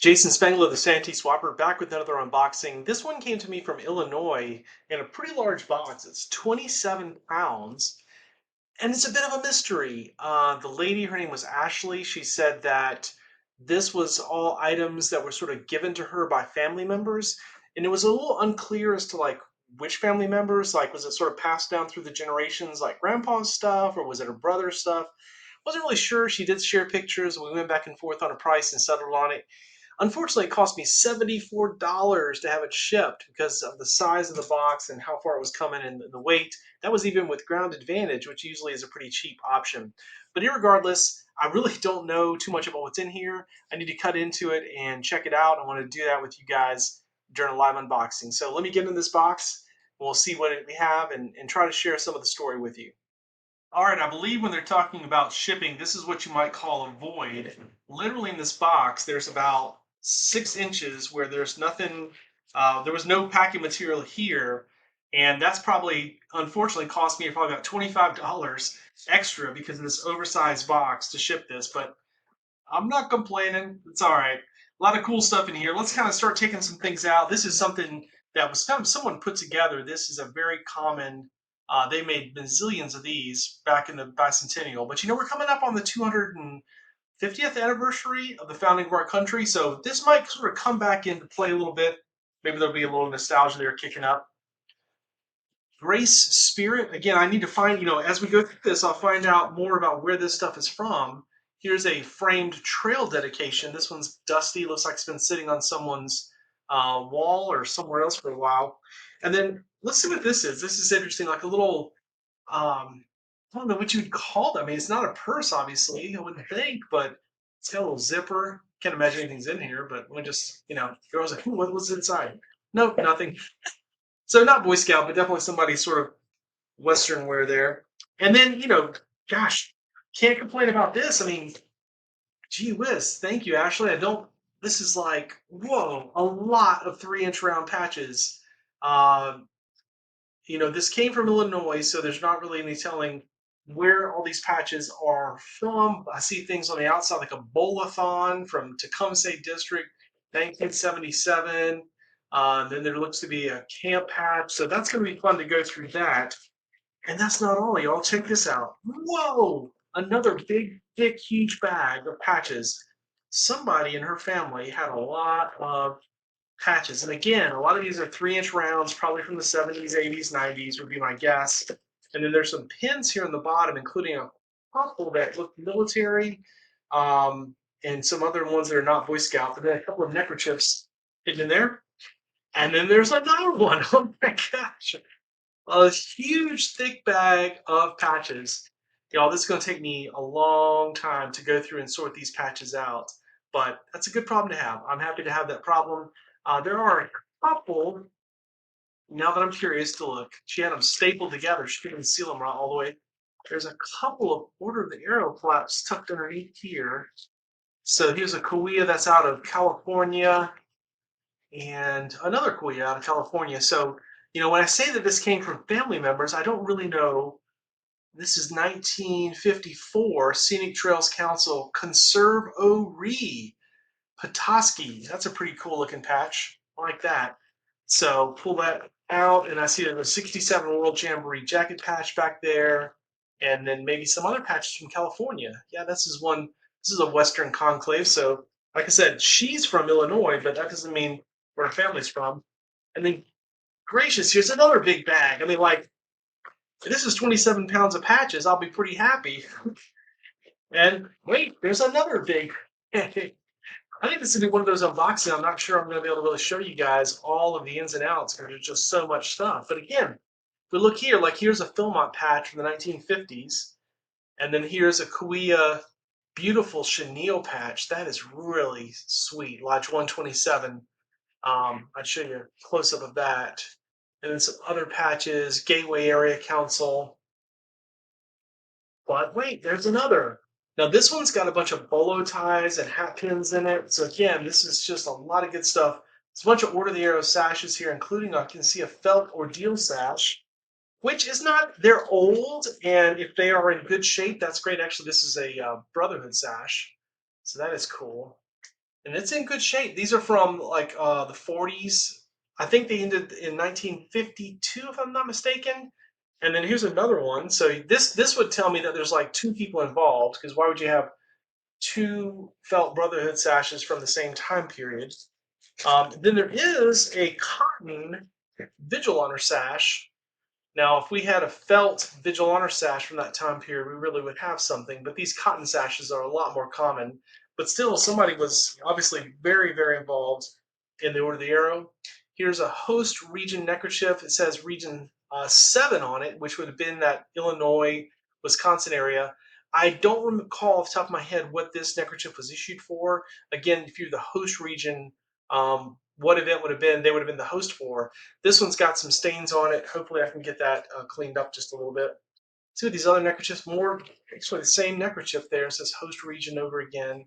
Jason Spengler, the SanteeSwapper, back with another unboxing. This one came to me from Illinois in a pretty large box. It's 27 pounds, and it's a bit of a mystery. The lady, her name was Ashley. She said that this was all items that were sort of given to her by family members, and it was a little unclear as to like which family members. Like, was it sort of passed down through the generations, like grandpa's stuff, or was it her brother's stuff? Wasn't really sure. She did share pictures. We went back and forth on a price and settled on it. Unfortunately, it cost me $74 to have it shipped because of the size of the box and how far it was coming and the weight. That was even with Ground Advantage, which usually is a pretty cheap option. But irregardless, I really don't know too much about what's in here. I need to cut into it and check it out. I want to do that with you guys during a live unboxing. So let me get in this box. We'll see what we have and try to share some of the story with you. All right, I believe when they're talking about shipping, this is what you might call a void. Literally in this box, there's about 6 inches where there's nothing, there was no packing material here. And that's probably, unfortunately, cost me probably about $25 extra because of this oversized box to ship this. But I'm not complaining. It's all right. A lot of cool stuff in here. Let's kind of start taking some things out. This is something that was kind of someone put together. This is a very common. They made bazillions of these back in the bicentennial. But we're coming up on the 250th anniversary of the founding of our country. So this might sort of come back into play a little bit. Maybe there'll be a little nostalgia there kicking up. Grace Spirit. Again, I need to find, as we go through this, I'll find out more about where this stuff is from. Here's a framed trail dedication. This one's dusty. Looks like it's been sitting on someone's wall or somewhere else for a while. And then let's see what this is. This is interesting, like a little, I don't know what you'd call that. I mean, it's not a purse, obviously, I wouldn't think, but it's got a little zipper. Can't imagine anything's in here, but let me just, girls like, what was inside? Nope, nothing. So not Boy Scout, but definitely somebody sort of Western wear there. And then, gosh, can't complain about this. I mean, gee whiz, thank you, Ashley. This is like, whoa, a lot of 3-inch round patches. Um, this came from Illinois, so there's not really any telling where all these patches are from. I see things on the outside like a Bolathon from Tecumseh District, 1977. Then there looks to be a camp patch, so that's going to be fun to go through that. And that's not all, y'all. Check this out. Whoa! Another big, thick, huge bag of patches. Somebody in her family had a lot of patches. And again, a lot of these are 3-inch rounds, probably from the 70s, 80s, 90s, would be my guess. And then there's some pins here on the bottom, including a couple that look military, and some other ones that are not Boy Scout, but then a couple of neckerchiefs hidden in there. And then there's another one. Oh my gosh. A huge thick bag of patches. Y'all, this is going to take me a long time to go through and sort these patches out, but that's a good problem to have. I'm happy to have that problem. There are a couple, now that I'm curious to look, she had them stapled together. She couldn't seal them all the way. There's a couple of Order of the Arrow flaps tucked underneath here. So here's a Kauai that's out of California and another Kauai out of California. So, when I say that this came from family members, I don't really know. This is 1954 Scenic Trails Council Conserve O-Ree Petoskey. That's a pretty cool looking patch. I like that. So pull that out, and I see there's a 67 World Jamboree jacket patch back there, and then maybe some other patches from California. Yeah, this is one. This is a Western conclave. So, like I said, she's from Illinois, but that doesn't mean where her family's from. And then, gracious, here's another big bag. I mean, like, if this is 27 pounds of patches, I'll be pretty happy. And wait, there's another big. I think this is gonna be one of those unboxing. I'm not sure I'm going to be able to really show you guys all of the ins and outs because there's just so much stuff. But again, if we look here, like here's a Philmont patch from the 1950s, and then here's a Kauai beautiful chenille patch. That is really sweet. Lodge 127. I'd show you a close up of that. And then some other patches, Gateway Area Council. But wait, there's another. Now this one's got a bunch of bolo ties and hat pins in it. So again, this is just a lot of good stuff. There's a bunch of Order of the Arrow sashes here, including I can see a felt ordeal sash, which is not, they're old, and if they are in good shape, that's great. Actually, this is a Brotherhood sash, so that is cool. and it's in good shape. These are from like the 40s. I think they ended in 1952, if I'm not mistaken. And then here's another one. So this would tell me that there's like two people involved, because why would you have two felt Brotherhood sashes from the same time period? Then there is a cotton Vigil Honor sash. Now, if we had a felt Vigil Honor sash from that time period, we really would have something. But these cotton sashes are a lot more common. But still, somebody was obviously very, very involved in the Order of the Arrow. Here's a host region neckerchief. It says region 7 on it, which would have been that Illinois, Wisconsin area. I don't recall off the top of my head what this neckerchief was issued for. Again, if you're the host region, what event would have been they would have been the host for. This one's got some stains on it. Hopefully I can get that cleaned up just a little bit. See what these other neckerchiefs, more actually the same neckerchief there. It says host region over again.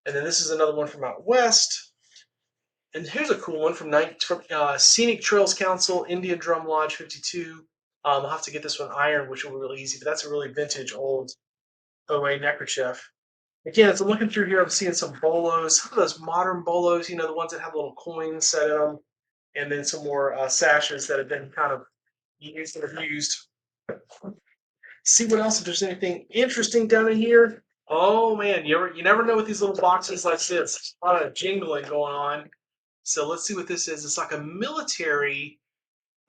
And then this is another one from out west. And here's a cool one from Scenic Trails Council, Indian Drum Lodge 52. I'll have to get this one ironed, which will be really easy, but that's a really vintage old OA neckerchief. Again, as I'm looking through here, I'm seeing some bolos, some of those modern bolos, the ones that have little coins set in them, and then some more sashes that have been kind of used and abused. See what else, if there's anything interesting down in here. Oh man, you never know with these little boxes like this. A lot of jingling going on. So let's see what this is. It's like a military.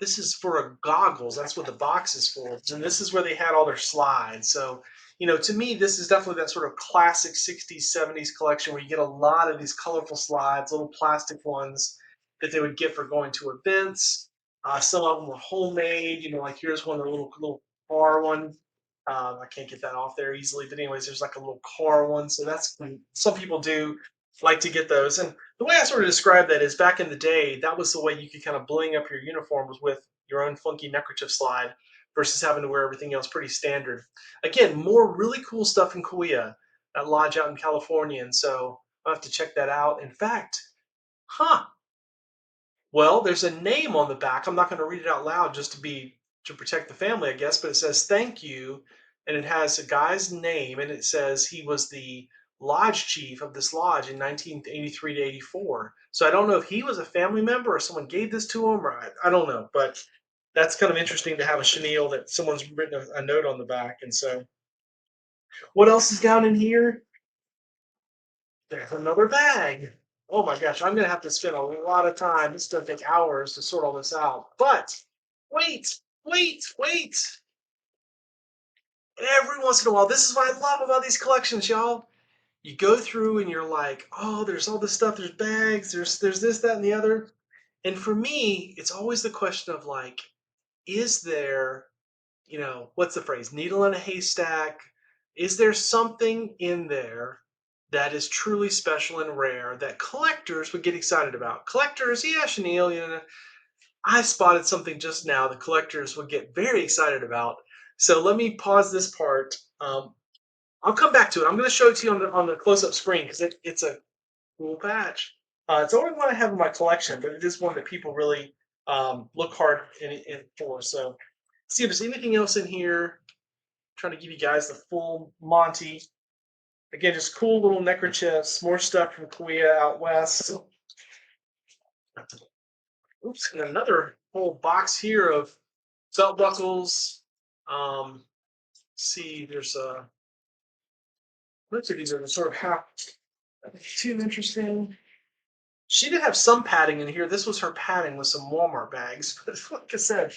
This is for a goggles. That's what the box is for. And this is where they had all their slides. So, to me, this is definitely that sort of classic 60s, 70s collection where you get a lot of these colorful slides, little plastic ones that they would get for going to events. Some of them were homemade. Like here's one, a little car one. I can't get that off there easily. But anyways, there's like a little car one. So that's, some people do like to get those. And the way I sort of describe that is back in the day, that was the way you could kind of bling up your uniform, was with your own funky neckerchief slide versus having to wear everything else pretty standard. Again, more really cool stuff in Kauai, that lodge out in California. And so I'll have to check that out. In fact, well, there's a name on the back. I'm not going to read it out loud just to protect the family, I guess, but it says thank you, and it has a guy's name, and it says he was the lodge chief of this lodge in 1983 to 84. So I don't know if he was a family member or someone gave this to him, or I don't know, but that's kind of interesting to have a chenille that someone's written a note on the back. And so, what else is down in here? There's another bag. Oh my gosh, I'm gonna have to spend a lot of time. This is gonna take hours to sort all this out. But wait, wait. Every once in a while, this is what I love about these collections, y'all. You go through and you're like, oh, there's all this stuff, there's bags, there's this, that, and the other. And for me, it's always the question of like, is there, what's the phrase? Needle in a haystack. Is there something in there that is truly special and rare that collectors would get excited about? Collectors, yeah, chenille, I spotted something just now the collectors would get very excited about. So let me pause this part. I'll come back to it. I'm going to show it to you on the close-up screen because it's a cool patch. It's the only one I have in my collection, but it is one that people really look hard for. So see if there's anything else in here. I'm trying to give you guys the full Monty. Again, just cool little neckerchiefs, more stuff from Kauai out west. Oops, and another whole box here of belt buckles. See, there's most of these are sort of half too interesting. She did have some padding in here. This was her padding with some Walmart bags, but like I said,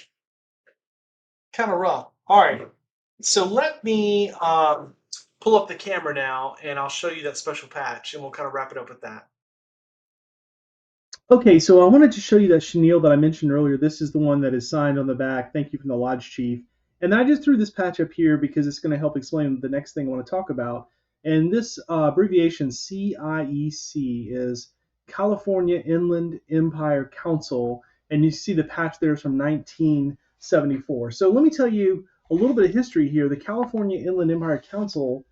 kind of rough. All right, so let me pull up the camera now, and I'll show you that special patch, and we'll kind of wrap it up with that. Okay, so I wanted to show you that chenille that I mentioned earlier. This is the one that is signed on the back. Thank you from the Lodge Chief. And I just threw this patch up here because it's going to help explain the next thing I want to talk about. And this abbreviation CIEC is California Inland Empire Council. And you see the patch there is from 1974. So let me tell you a little bit of history here. The California Inland Empire Council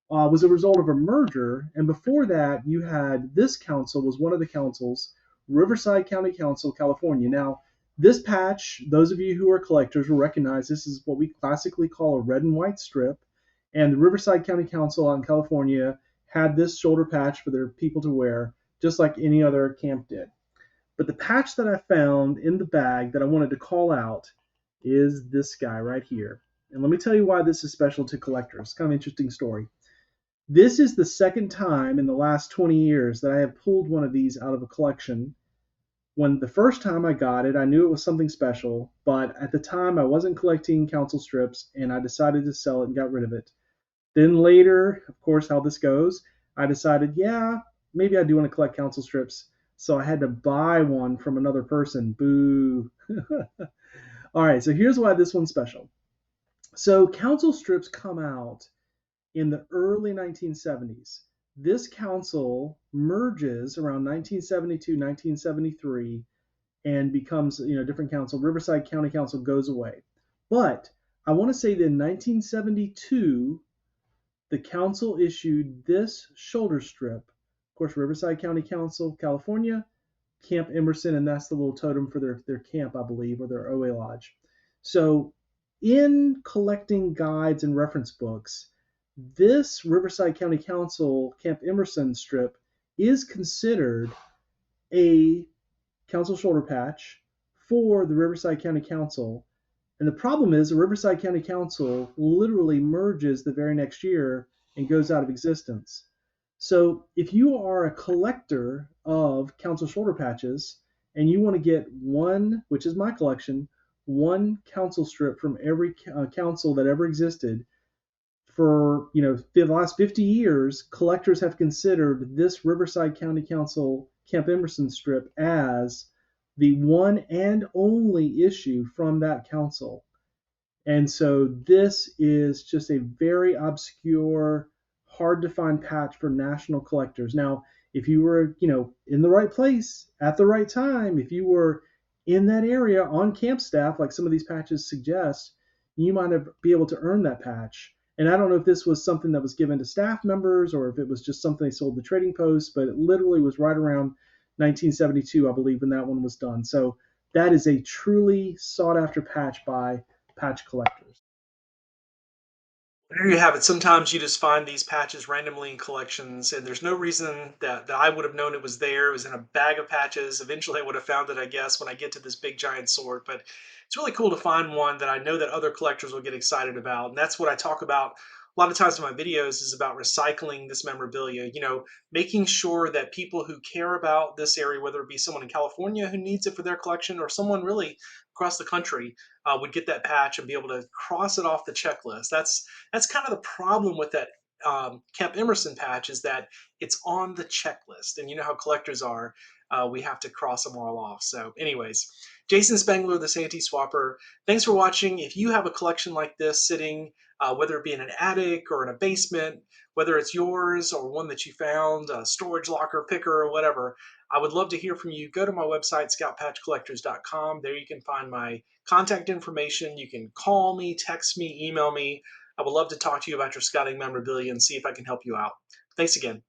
was a result of a merger. And before that, you had this council was one of the councils, Riverside County Council, California. Now, this patch, those of you who are collectors will recognize this is what we classically call a red and white strip. And the Riverside County Council out in California had this shoulder patch for their people to wear just like any other camp did. But the patch that I found in the bag that I wanted to call out is this guy right here. And let me tell you why this is special to collectors. Kind of interesting story. This is the second time in the last 20 years that I have pulled one of these out of a collection. When the first time I got it, I knew it was something special, but at the time I wasn't collecting council strips and I decided to sell it and got rid of it. Then later, of course, how this goes, I decided, yeah, maybe I do want to collect council strips. So I had to buy one from another person. Boo. All right, so here's why this one's special. So council strips come out in the early 1970s. This council merges around 1972, 1973, and becomes a different council. Riverside County Council goes away. But I want to say that in 1972, the council issued this shoulder strip. Of course, Riverside County Council, California, Camp Emerson, and that's the little totem for their camp, I believe, or their OA lodge. So in collecting guides and reference books, this Riverside County Council Camp Emerson strip is considered a council shoulder patch for the Riverside County Council. And the problem is the Riverside County Council literally merges the very next year and goes out of existence. So if you are a collector of council shoulder patches and you want to get one, which is my collection, one council strip from every council that ever existed, for the last 50 years, collectors have considered this Riverside County Council Camp Emerson strip as the one and only issue from that council. And so this is just a very obscure, hard to find patch for national collectors. Now, if you were, in the right place at the right time, if you were in that area on camp staff, like some of these patches suggest, you might be able to earn that patch. And I don't know if this was something that was given to staff members or if it was just something they sold to trading posts, but it literally was right around 1972, I believe, when that one was done. So that is a truly sought after patch by patch collectors. There you have it. Sometimes you just find these patches randomly in collections, and there's no reason that I would have known it was there. It was in a bag of patches. Eventually, I would have found it, I guess, when I get to this big giant sort. But it's really cool to find one that I know that other collectors will get excited about. And that's what I talk about a lot of times in my videos is about recycling this memorabilia, making sure that people who care about this area, whether it be someone in California who needs it for their collection or someone really across the country, would get that patch and be able to cross it off the checklist. That's kind of the problem with that Camp Emerson patch is that it's on the checklist, and you know how collectors are. We have to cross them all off. So, anyways, Jason Spangler, the SanteeSwapper. Thanks for watching. If you have a collection like this sitting, whether it be in an attic or in a basement, whether it's yours or one that you found, a storage locker, picker, or whatever, I would love to hear from you. Go to my website, scoutpatchcollectors.com. There you can find my contact information. You can call me, text me, email me. I would love to talk to you about your scouting memorabilia and see if I can help you out. Thanks again.